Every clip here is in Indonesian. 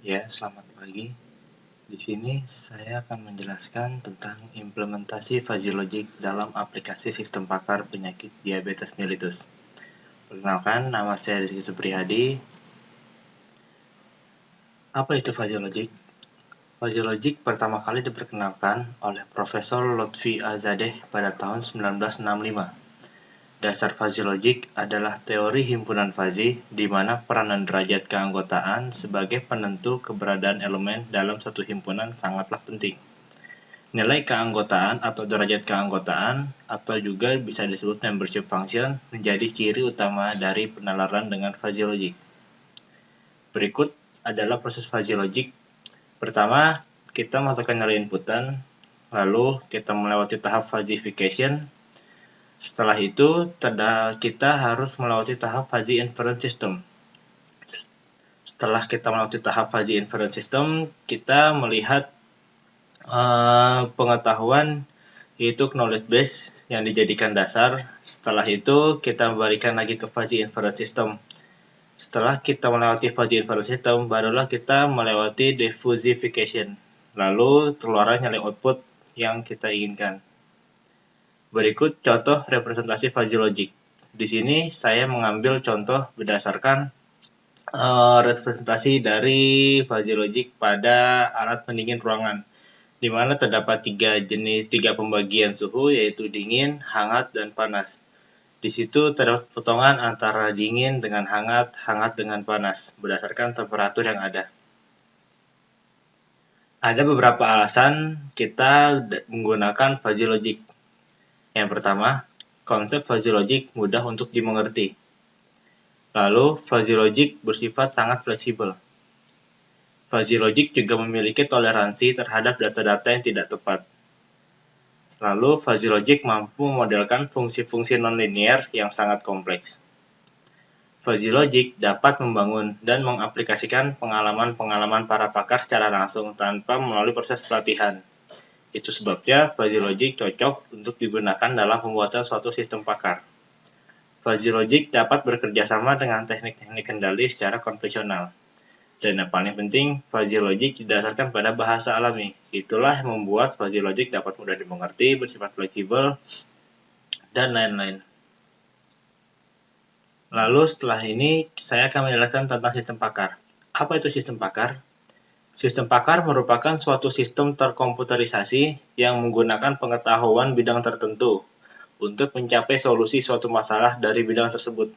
Ya, selamat pagi. Di sini saya akan menjelaskan tentang implementasi fuzzy logic dalam aplikasi sistem pakar penyakit diabetes mellitus. Perkenalkan, nama saya Rizky Supriyadi. Apa itu fuzzy logic? Fuzzy logic pertama kali diperkenalkan oleh Profesor Lotfi Azadeh pada tahun 1965. Dasar fuzzy logic adalah teori himpunan fuzzy di mana peranan derajat keanggotaan sebagai penentu keberadaan elemen dalam suatu himpunan sangatlah penting. Nilai keanggotaan atau derajat keanggotaan atau juga bisa disebut membership function menjadi ciri utama dari penalaran dengan fuzzy logic. Berikut adalah proses fuzzy logic. Pertama, kita masukkan nilai inputan, lalu kita melewati tahap fuzzification. Setelah itu, kita harus melewati tahap fuzzy inference system. Setelah kita melewati tahap fuzzy inference system, kita melihat pengetahuan yaitu knowledge base yang dijadikan dasar. Setelah itu, kita memberikan lagi ke fuzzy inference system. Setelah kita melewati fuzzy inference system, barulah kita melewati diffusification. Lalu keluarlah nilai output yang kita inginkan. Berikut contoh representasi fuzzy logic. Di sini saya mengambil contoh berdasarkan representasi dari fuzzy logic pada alat pendingin ruangan, di mana terdapat tiga pembagian suhu, yaitu dingin, hangat, dan panas. Di situ terdapat potongan antara dingin dengan hangat, hangat dengan panas, berdasarkan temperatur yang ada. Ada beberapa alasan kita menggunakan fuzzy logic. Yang pertama, konsep fuzzy logic mudah untuk dimengerti. Lalu, fuzzy logic bersifat sangat fleksibel. Fuzzy logic juga memiliki toleransi terhadap data-data yang tidak tepat. Lalu, fuzzy logic mampu memodelkan fungsi-fungsi nonlinear yang sangat kompleks. Fuzzy logic dapat membangun dan mengaplikasikan pengalaman-pengalaman para pakar secara langsung tanpa melalui proses pelatihan. Itu sebabnya fuzzy logic cocok untuk digunakan dalam pembuatan suatu sistem pakar. Fuzzy logic dapat bekerja sama dengan teknik-teknik kendali secara konvensional. Dan yang paling penting, fuzzy logic didasarkan pada bahasa alami. Itulah yang membuat fuzzy logic dapat mudah dimengerti, bersifat fleksibel, dan lain-lain. Lalu setelah ini, saya akan menjelaskan tentang sistem pakar. Apa itu sistem pakar? Sistem pakar merupakan suatu sistem terkomputerisasi yang menggunakan pengetahuan bidang tertentu untuk mencapai solusi suatu masalah dari bidang tersebut.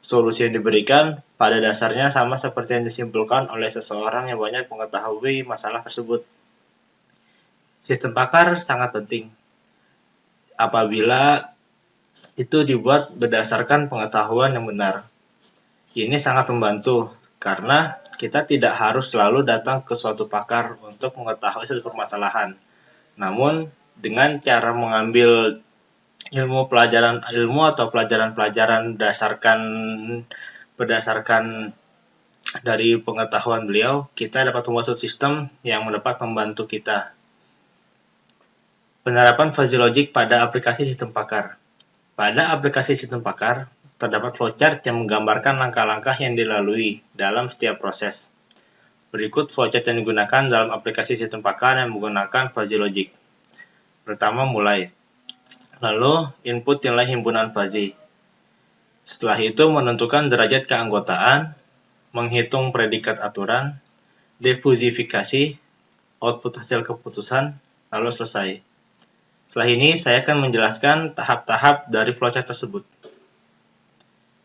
Solusi yang diberikan pada dasarnya sama seperti yang disimpulkan oleh seseorang yang banyak mengetahui masalah tersebut. Sistem pakar sangat penting apabila itu dibuat berdasarkan pengetahuan yang benar. Ini sangat membantu karena kita tidak harus selalu datang ke suatu pakar untuk mengetahui suatu permasalahan. Namun, dengan cara mengambil ilmu atau pelajaran-pelajaran berdasarkan dari pengetahuan beliau, kita dapat membuat suatu sistem yang dapat membantu kita. Penerapan fuzzy logic pada aplikasi sistem pakar. Pada aplikasi sistem pakar, terdapat flowchart yang menggambarkan langkah-langkah yang dilalui dalam setiap proses. Berikut flowchart yang digunakan dalam aplikasi sistem pakar yang menggunakan fuzzy logic. Pertama, mulai. Lalu, input nilai himpunan fuzzy. Setelah itu, menentukan derajat keanggotaan, menghitung predikat aturan, diffusifikasi, output hasil keputusan, lalu selesai. Setelah ini, saya akan menjelaskan tahap-tahap dari flowchart tersebut.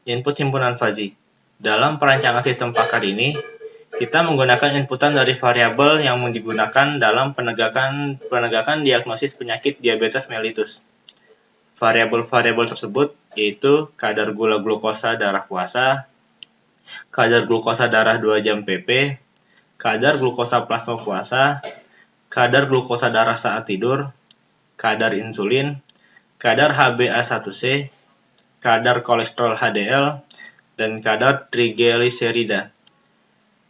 Input himpunan fuzzy. Dalam perancangan sistem pakar ini, kita menggunakan inputan dari variabel yang digunakan dalam penegakan diagnosis penyakit diabetes mellitus. Variabel-variabel tersebut yaitu kadar gula glukosa darah puasa, kadar glukosa darah 2 jam PP, kadar glukosa plasma puasa, kadar glukosa darah saat tidur, kadar insulin, kadar HbA1c, kadar kolesterol HDL, dan kadar trigliserida.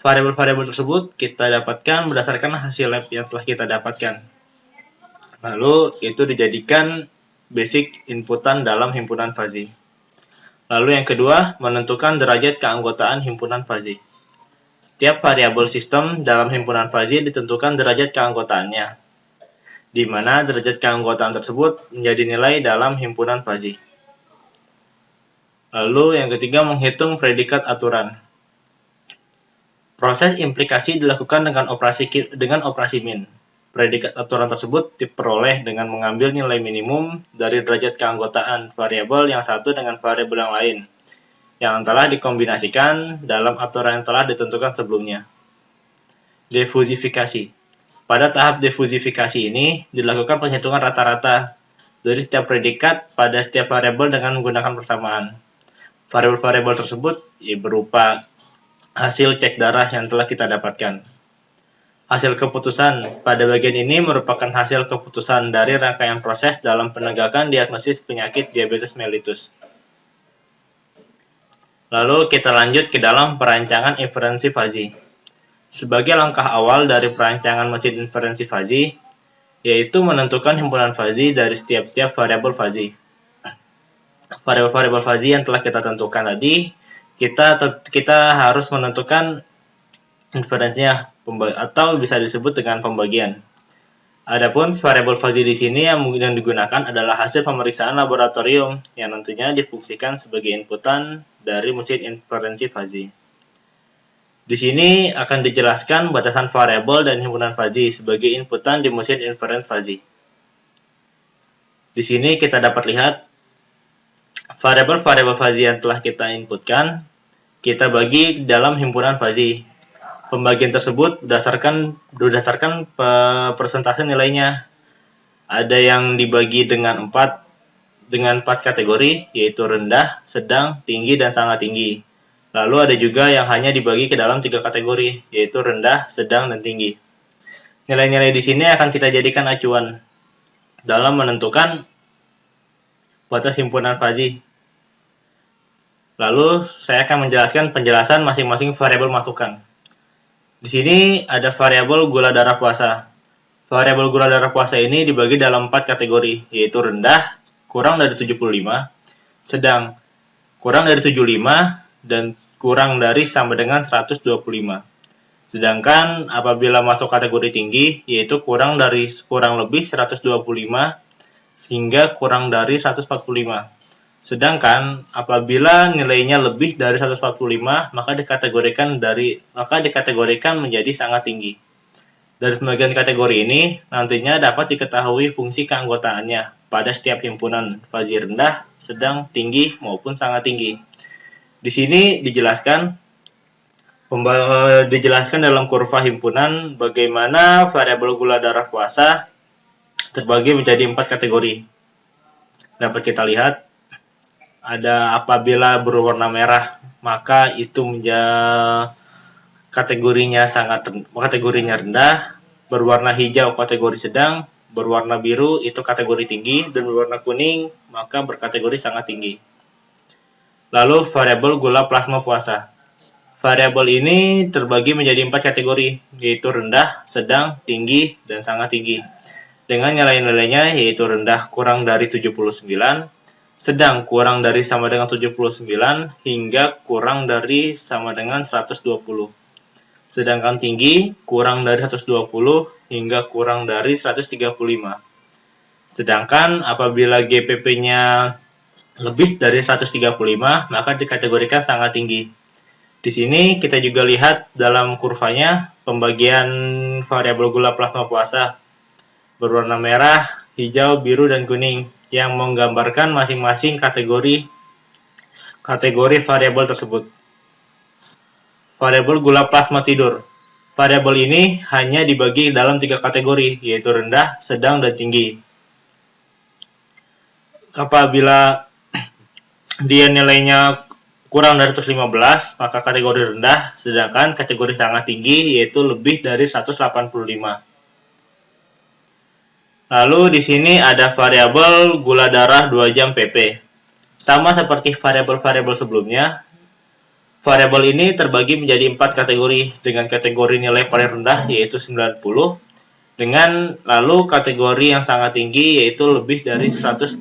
Variabel-variabel tersebut kita dapatkan berdasarkan hasil lab yang telah kita dapatkan. Lalu itu dijadikan basic inputan dalam himpunan fuzzy. Lalu yang kedua, menentukan derajat keanggotaan himpunan fuzzy. setiap variabel sistem dalam himpunan fuzzy ditentukan derajat keanggotaannya, di mana derajat keanggotaan tersebut menjadi nilai dalam himpunan fuzzy. Lalu yang ketiga, menghitung predikat aturan. Proses implikasi dilakukan dengan operasi min. Predikat aturan tersebut diperoleh dengan mengambil nilai minimum dari derajat keanggotaan variabel yang satu dengan variabel yang lain, yang telah dikombinasikan dalam aturan yang telah ditentukan sebelumnya. Difusifikasi. Pada tahap difusifikasi ini, dilakukan penghitungan rata-rata dari setiap predikat pada setiap variabel dengan menggunakan persamaan. Variabel-variabel tersebut berupa hasil cek darah yang telah kita dapatkan. Hasil keputusan. Pada bagian ini merupakan hasil keputusan dari rangkaian proses dalam penegakan diagnosis penyakit diabetes mellitus. Lalu kita lanjut ke dalam perancangan inferensi fuzzy. Sebagai langkah awal dari perancangan mesin inferensi fuzzy, yaitu menentukan himpunan fuzzy dari setiap variabel fuzzy. Variabel-variabel fuzzy yang telah kita tentukan tadi, kita harus menentukan inferensinya atau bisa disebut dengan pembagian. Adapun variabel fuzzy di sini yang mungkin digunakan adalah hasil pemeriksaan laboratorium yang nantinya difungsikan sebagai inputan dari mesin inferensi fuzzy. Di sini akan dijelaskan batasan variabel dan himpunan fuzzy sebagai inputan di mesin inference fuzzy. Di sini kita dapat lihat variabel-variabel fuzzy yang telah kita inputkan, kita bagi dalam himpunan fuzzy. Pembagian tersebut berdasarkan persentase nilainya. Ada yang dibagi dengan 4 kategori, yaitu rendah, sedang, tinggi, dan sangat tinggi. Lalu ada juga yang hanya dibagi ke dalam 3 kategori, yaitu rendah, sedang, dan tinggi. Nilai-nilai di sini akan kita jadikan acuan dalam menentukan batas himpunan fuzzy. Lalu saya akan menjelaskan penjelasan masing-masing variabel masukan. Di sini ada variabel gula darah puasa. Variabel gula darah puasa ini dibagi dalam 4 kategori, yaitu rendah, kurang dari 75, sedang, kurang dari 75, dan kurang dari sama dengan 125. Sedangkan apabila masuk kategori tinggi, yaitu kurang lebih 125 hingga kurang dari 145. Sedangkan apabila nilainya lebih dari 145, maka dikategorikan menjadi sangat tinggi. Dari pembagian kategori ini nantinya dapat diketahui fungsi keanggotaannya pada setiap himpunan fuzzy rendah, sedang, tinggi maupun sangat tinggi. Di sini dijelaskan dalam kurva himpunan bagaimana variabel gula darah puasa terbagi menjadi 4 kategori. Dapat kita lihat ada apabila berwarna merah, maka itu kategorinya rendah, berwarna hijau kategori sedang, berwarna biru itu kategori tinggi, dan berwarna kuning maka berkategori sangat tinggi. Lalu variabel gula plasma puasa. Variabel ini terbagi menjadi 4 kategori, yaitu rendah, sedang, tinggi, dan sangat tinggi. Dengan nilai-nilainya yaitu rendah kurang dari 79, sedang kurang dari sama dengan 79, hingga kurang dari sama dengan 120. Sedangkan tinggi kurang dari 120 hingga kurang dari 135. Sedangkan apabila GPP-nya lebih dari 135, maka dikategorikan sangat tinggi. Di sini kita juga lihat dalam kurvanya pembagian variabel gula plasma puasa berwarna merah, hijau, biru, dan kuning yang menggambarkan masing-masing kategori variabel tersebut. Variabel gula plasma tidur. Variabel ini hanya dibagi dalam 3 kategori, yaitu rendah, sedang, dan tinggi. Apabila dia nilainya kurang dari 115, maka kategori rendah, sedangkan kategori sangat tinggi yaitu lebih dari 185. Lalu di sini ada variabel gula darah 2 jam PP. Sama seperti variabel-variabel sebelumnya, variabel ini terbagi menjadi 4 kategori dengan kategori nilai paling rendah yaitu 90, dengan lalu kategori yang sangat tinggi yaitu lebih dari 190.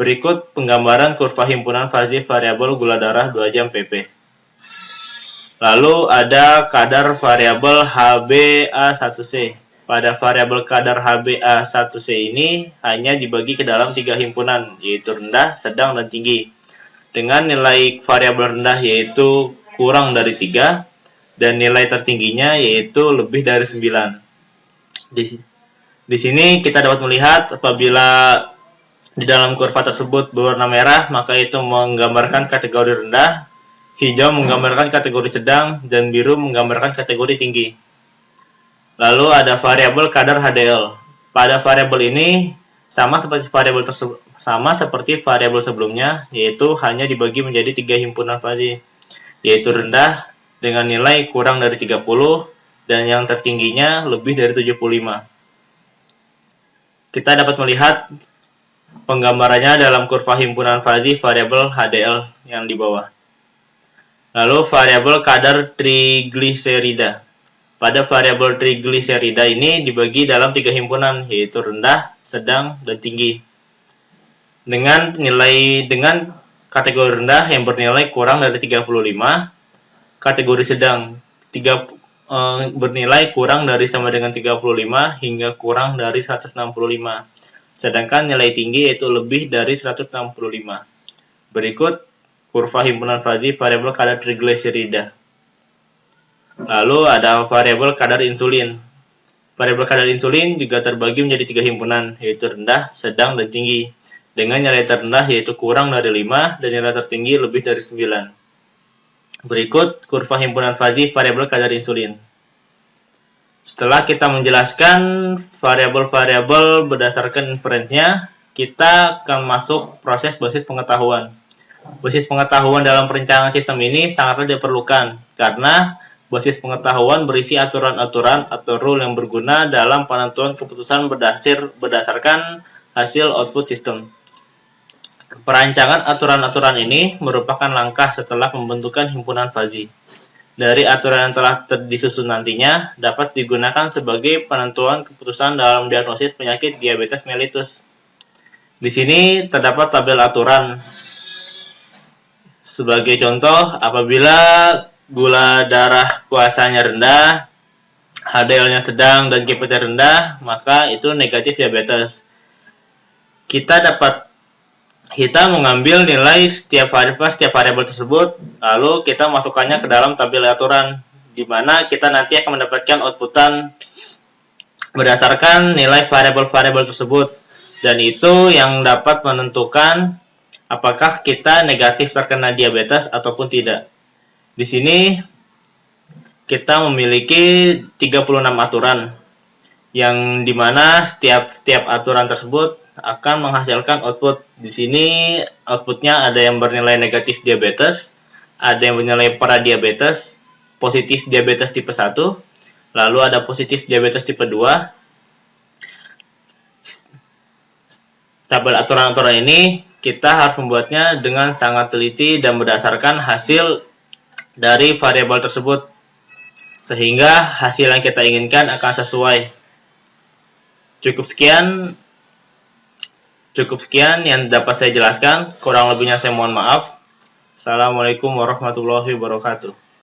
Berikut penggambaran kurva himpunan fuzzy variabel gula darah 2 jam PP. Lalu ada kadar variabel HbA1c. Pada variabel kadar HbA1c ini hanya dibagi ke dalam 3 himpunan, yaitu rendah, sedang, dan tinggi. Dengan nilai variabel rendah yaitu kurang dari 3, dan nilai tertingginya yaitu lebih dari 9. Di sini kita dapat melihat apabila di dalam kurva tersebut berwarna merah, maka itu menggambarkan kategori rendah, hijau menggambarkan kategori sedang, dan biru menggambarkan kategori tinggi. Lalu ada variabel kadar HDL. Pada variabel ini sama seperti variabel sebelumnya, yaitu hanya dibagi menjadi 3 himpunan tadi, yaitu rendah dengan nilai kurang dari 30 dan yang tertingginya lebih dari 75. Kita dapat melihat penggambarannya dalam kurva himpunan fazi variabel HDL yang di bawah. Lalu variabel kadar trigliserida. Pada variabel trigliserida ini dibagi dalam 3 himpunan, yaitu rendah, sedang, dan tinggi. Dengan kategori rendah yang bernilai kurang dari 35, kategori sedang bernilai kurang dari sama dengan 35 hingga kurang dari 165. Sedangkan nilai tinggi yaitu lebih dari 165. Berikut kurva himpunan fazi variabel kadar trigliserida. Lalu ada variabel kadar insulin. Variabel kadar insulin juga terbagi menjadi 3 himpunan, yaitu rendah, sedang, dan tinggi. Dengan nilai terendah yaitu kurang dari 5 dan nilai tertinggi lebih dari 9. Berikut kurva himpunan fazi variabel kadar insulin. Setelah kita menjelaskan variabel-variabel berdasarkan inferensinya, kita akan masuk proses basis pengetahuan. Basis pengetahuan dalam perencanaan sistem ini sangatlah diperlukan karena basis pengetahuan berisi aturan-aturan atau rule yang berguna dalam penentuan keputusan berdasarkan hasil output sistem. Perancangan aturan-aturan ini merupakan langkah setelah pembentukan himpunan fazi. Dari aturan yang telah disusun nantinya dapat digunakan sebagai penentuan keputusan dalam diagnosis penyakit diabetes mellitus. Di sini terdapat tabel aturan. Sebagai contoh, apabila gula darah puasanya rendah, HDL-nya sedang, dan GPT rendah, maka itu negatif diabetes. Kita mengambil nilai setiap variabel tersebut, lalu kita masukkannya ke dalam tabel aturan, di mana kita nanti akan mendapatkan outputan berdasarkan nilai variabel-variabel tersebut, dan itu yang dapat menentukan apakah kita negatif terkena diabetes ataupun tidak. Di sini kita memiliki 36 aturan, yang dimana setiap aturan tersebut akan menghasilkan output. Di sini outputnya ada yang bernilai negatif diabetes, ada yang bernilai pradiabetes, positif diabetes tipe 1, lalu ada positif diabetes tipe 2. Tabel aturan-aturan ini kita harus membuatnya dengan sangat teliti dan berdasarkan hasil dari variabel tersebut, sehingga hasil yang kita inginkan akan sesuai. Cukup sekian yang dapat saya jelaskan. Kurang lebihnya saya mohon maaf. Assalamualaikum warahmatullahi wabarakatuh.